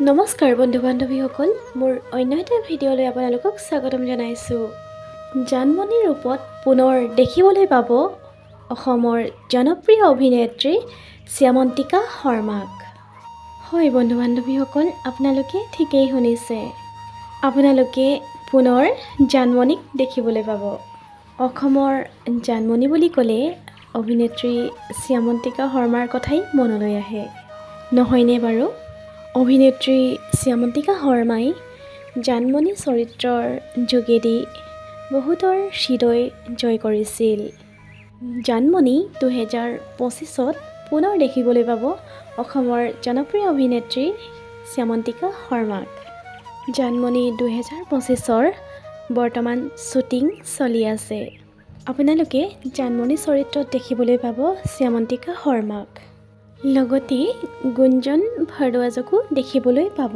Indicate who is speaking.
Speaker 1: নমস্কাৰ বন্ধু বান্ধৱীসকল, মোৰ অন্য এটা ভিডিঅ'লৈ আপোনালোকক স্বাগতম জনাইছোঁ। জানমণি ৰূপত পুনৰ দেখিবলৈ পাব অসমৰ জনপ্ৰিয় অভিনেত্ৰী শ্যামন্তিকা শৰ্মাক। হয় বন্ধু বান্ধৱীসকল, আপোনালোকে ঠিকেই শুনিছে। আপোনালোকে পুনৰ জানমণিক দেখিবলৈ পাব। অসমৰ জানমণি বুলি ক'লে অভিনেত্ৰী শ্যামন্তিকা শৰ্মাৰ কথাই মনলৈ আহে, নহয়নে বাৰু? অভিনেত্ৰী শ্যামন্তিকা শৰ্মাই জানমণি চৰিত্ৰৰ যোগেদি বহুতৰ হৃদয় জয় কৰিছিল। জানমণি 2025ত পুনৰ দেখিবলৈ পাব অসমৰ জনপ্ৰিয় অভিনেত্ৰী শ্যামন্তিকা শৰ্মাক। জানমণি 2025ৰ বৰ্তমান শ্বুটিং চলি আছে। আপোনালোকে জানমণি চৰিত্ৰত দেখিবলৈ পাব শ্যামন্তিকা শৰ্মাক। লগতে গুঞ্জন ভাৰদ্বাজকো দেখিবলৈ পাব।